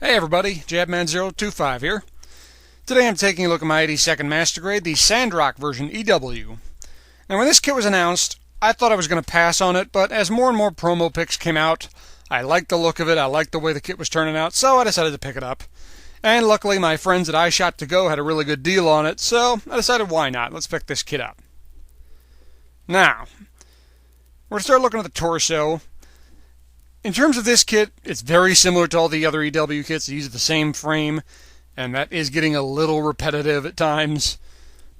Hey everybody, Jabman025 here. Today I'm taking a look at my 82nd Master Grade, the Sandrock version EW. Now when this kit was announced, I thought I was going to pass on it, but as more and more promo pics came out, I liked the look of it, I liked the way the kit was turning out, so I decided to pick it up. And luckily my friends at iShot2Go had a really good deal on it, so I decided why not, let's pick this kit up. Now, we're going to start looking at the torso. In terms of this kit, it's very similar to all the other EW kits. They use the same frame, and that is getting a little repetitive at times.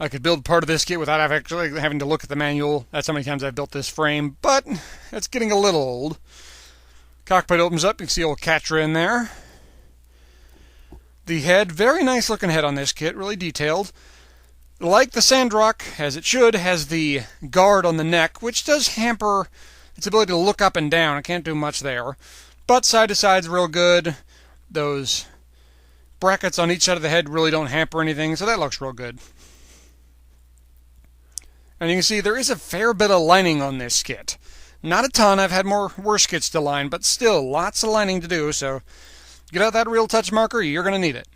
I could build part of this kit without actually having to look at the manual. That's how many times I've built this frame, but it's getting a little old. Cockpit opens up, you can see old Catra in there. The head, very nice looking head on this kit, really detailed. Like the Sandrock, as it should, has the guard on the neck, which does hamper its ability to look up and down. I can't do much there. But side to side's real good. Those brackets on each side of the head really don't hamper anything, so that looks real good. And you can see there is a fair bit of lining on this kit. Not a ton, I've had worse kits to line, but still lots of lining to do, so get out that real touch marker, you're going to need it.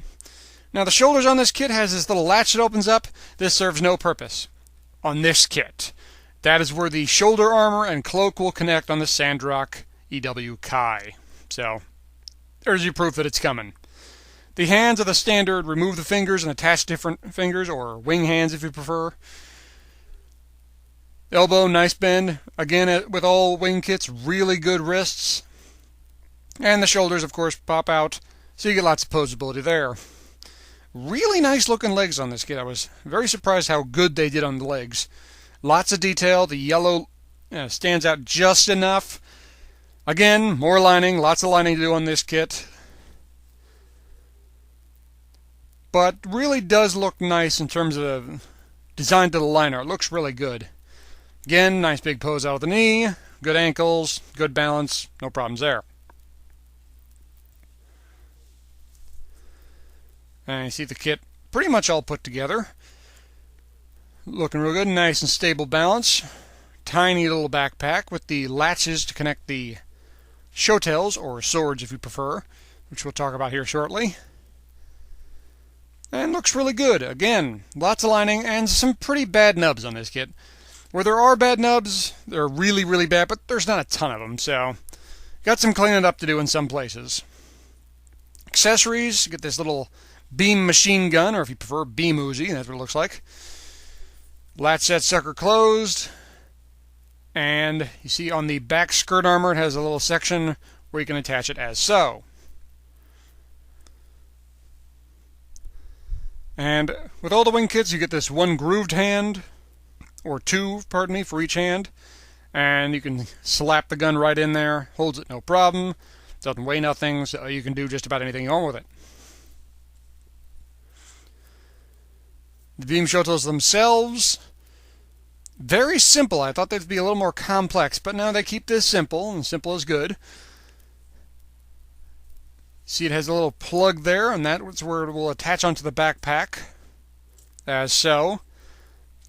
Now the shoulders on this kit has this little latch that opens up. This serves no purpose on this kit. That is where the shoulder armor and cloak will connect on the Sandrock EW Kai. So, there's your proof that it's coming. The hands are the standard, remove the fingers and attach different fingers, or wing hands if you prefer. Elbow, nice bend. Again, with all wing kits, really good wrists. And the shoulders, of course, pop out, so you get lots of posability there. Really nice looking legs on this kit. I was very surprised how good they did on the legs. Lots of detail. The yellow stands out just enough. Again, more lining. Lots of lining to do on this kit. But really does look nice in terms of design to the liner. It looks really good. Again, nice big pose out of the knee. Good ankles. Good balance. No problems there. And you see the kit pretty much all put together. Looking real good, nice and stable balance. Tiny little backpack with the latches to connect the Shuttles, or swords if you prefer, which we'll talk about here shortly. And looks really good. Again, lots of lining and some pretty bad nubs on this kit. Where there are bad nubs, they're really, really bad, but there's not a ton of them, so got some cleaning up to do in some places. Accessories, get this little beam machine gun, or if you prefer, beam Uzi, that's what it looks like. Latch that sucker closed, and you see on the back skirt armor it has a little section where you can attach it as so. And with all the wing kits you get this one grooved hand, or two, pardon me, for each hand, and you can slap the gun right in there, holds it no problem, doesn't weigh nothing, so you can do just about anything you want with it. The beam shuttles themselves, very simple. I thought they'd be a little more complex, but no, they keep this simple, and simple is good. See, it has a little plug there, and that's where it will attach onto the backpack, as so.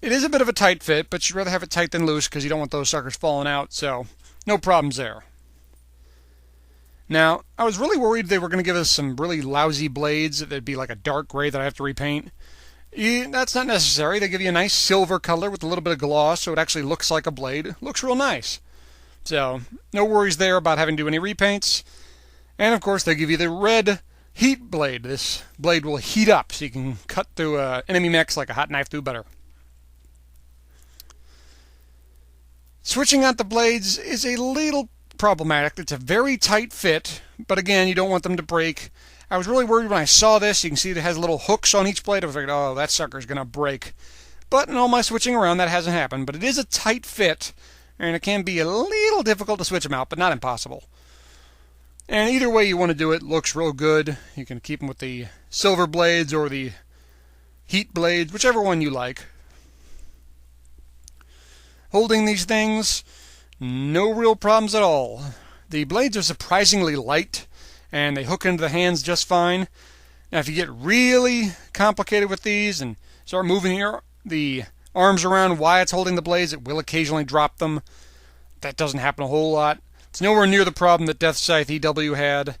It is a bit of a tight fit, but you'd rather have it tight than loose because you don't want those suckers falling out, so no problems there. Now, I was really worried they were going to give us some really lousy blades, that'd be like a dark gray that I have to repaint. That's not necessary. They give you a nice silver color with a little bit of gloss, so it actually looks like a blade. Looks real nice. So, no worries there about having to do any repaints. And of course, they give you the red heat blade. This blade will heat up, so you can cut through enemy mechs like a hot knife through butter. Switching out the blades is a little problematic. It's a very tight fit, but again, you don't want them to break. I was really worried when I saw this. You can see it has little hooks on each blade. I was like, oh, that sucker's going to break. But in all my switching around, that hasn't happened. But it is a tight fit, and it can be a little difficult to switch them out, but not impossible. And either way you want to do it, looks real good. You can keep them with the silver blades or the heat blades, whichever one you like. Holding these things, no real problems at all. The blades are surprisingly light, and they hook into the hands just fine. Now if you get really complicated with these and start moving the arms around while it's holding the blades, it will occasionally drop them. That doesn't happen a whole lot. It's nowhere near the problem that Death Scythe EW had.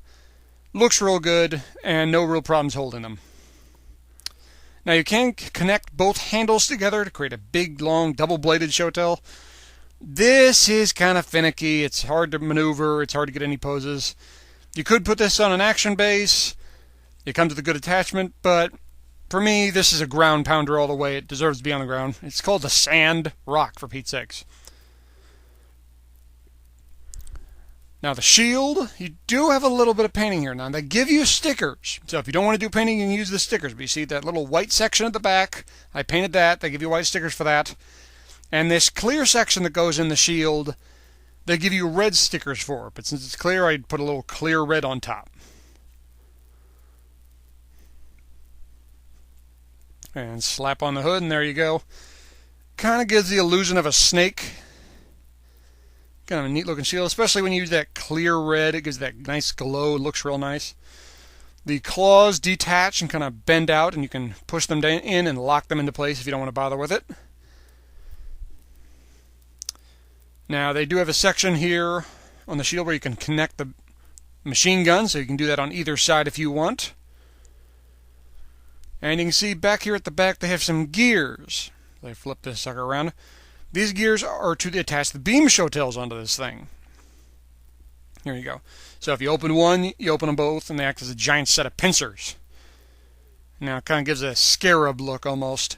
Looks real good, and no real problems holding them. Now you can connect both handles together to create a big, long, double-bladed Shuttle. This is kind of finicky. It's hard to maneuver. It's hard to get any poses. You could put this on an action base. It comes with a good attachment, but for me, this is a ground pounder all the way. It deserves to be on the ground. It's called the Sandrock, for Pete's sakes. Now the shield, you do have a little bit of painting here. Now they give you stickers. So if you don't want to do painting, you can use the stickers. But you see that little white section at the back. I painted that. They give you white stickers for that. And this clear section that goes in the shield, they give you red stickers for. But since it's clear, I'd put a little clear red on top. And slap on the hood, and there you go. Kind of gives the illusion of a snake. Kind of a neat looking shield, especially when you use that clear red. It gives that nice glow. It looks real nice. The claws detach and kind of bend out, and you can push them in and lock them into place if you don't want to bother with it. Now they do have a section here on the shield where you can connect the machine gun, so you can do that on either side if you want. And you can see back here at the back they have some gears. They flip this sucker around. These gears are to attach the beam Shuttles onto this thing. Here you go. So if you open one, you open them both, and they act as a giant set of pincers. Now it kind of gives a scarab look almost.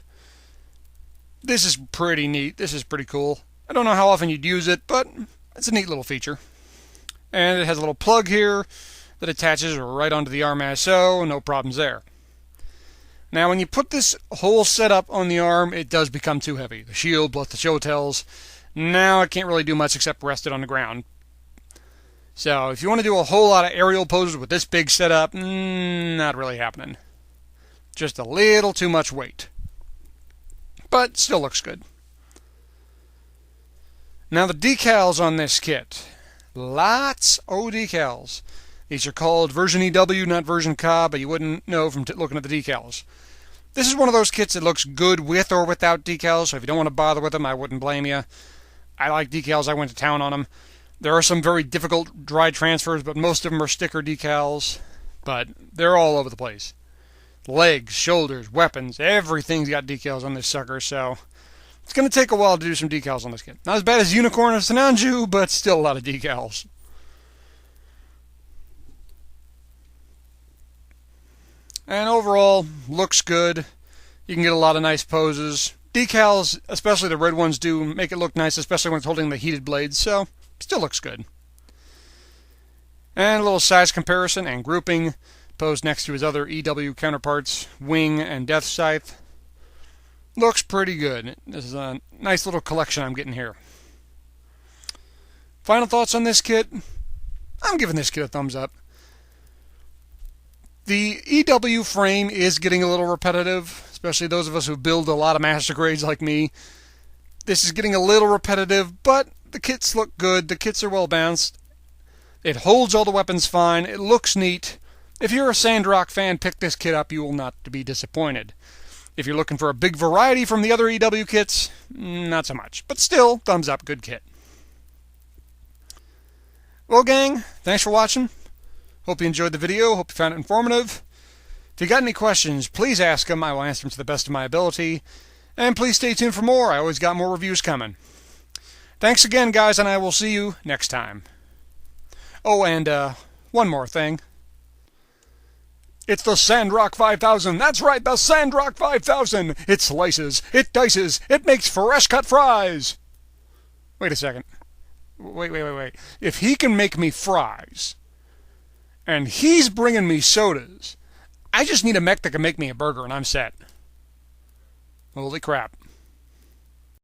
This is pretty neat. This is pretty cool. I don't know how often you'd use it, but it's a neat little feature. And it has a little plug here that attaches right onto the arm as so. No problems there. Now, when you put this whole setup on the arm, it does become too heavy. The shield plus the Shuttles. Now it can't really do much except rest it on the ground. So, if you want to do a whole lot of aerial poses with this big setup, not really happening. Just a little too much weight. But still looks good. Now, the decals on this kit. Lots of decals. These are called version EW, not version Ka, but you wouldn't know from looking at the decals. This is one of those kits that looks good with or without decals, so if you don't want to bother with them, I wouldn't blame you. I like decals. I went to town on them. There are some very difficult dry transfers, but most of them are sticker decals. But they're all over the place. Legs, shoulders, weapons, everything's got decals on this sucker, so it's going to take a while to do some decals on this kit. Not as bad as Unicorn of Sananju, but still a lot of decals. And overall, looks good. You can get a lot of nice poses. Decals, especially the red ones, do make it look nice, especially when it's holding the heated blades, so still looks good. And a little size comparison and grouping, posed next to his other EW counterparts, Wing and Death Scythe. Looks pretty good. This is a nice little collection I'm getting here. Final thoughts on this kit? I'm giving this kit a thumbs up. The EW frame is getting a little repetitive, especially those of us who build a lot of master grades like me. This is getting a little repetitive, but the kits look good. The kits are well balanced. It holds all the weapons fine. It looks neat. If you're a Sandrock fan, pick this kit up. You will not be disappointed. If you're looking for a big variety from the other EW kits, not so much. But still, thumbs up, good kit. Well, gang, thanks for watching. Hope you enjoyed the video. Hope you found it informative. If you got any questions, please ask them. I will answer them to the best of my ability. And please stay tuned for more. I always got more reviews coming. Thanks again, guys, and I will see you next time. Oh, and one more thing. It's the Sandrock 5000. That's right, the Sandrock 5000. It slices, it dices, it makes fresh cut fries. Wait a second. Wait. If he can make me fries, and he's bringing me sodas, I just need a mech that can make me a burger, and I'm set. Holy crap.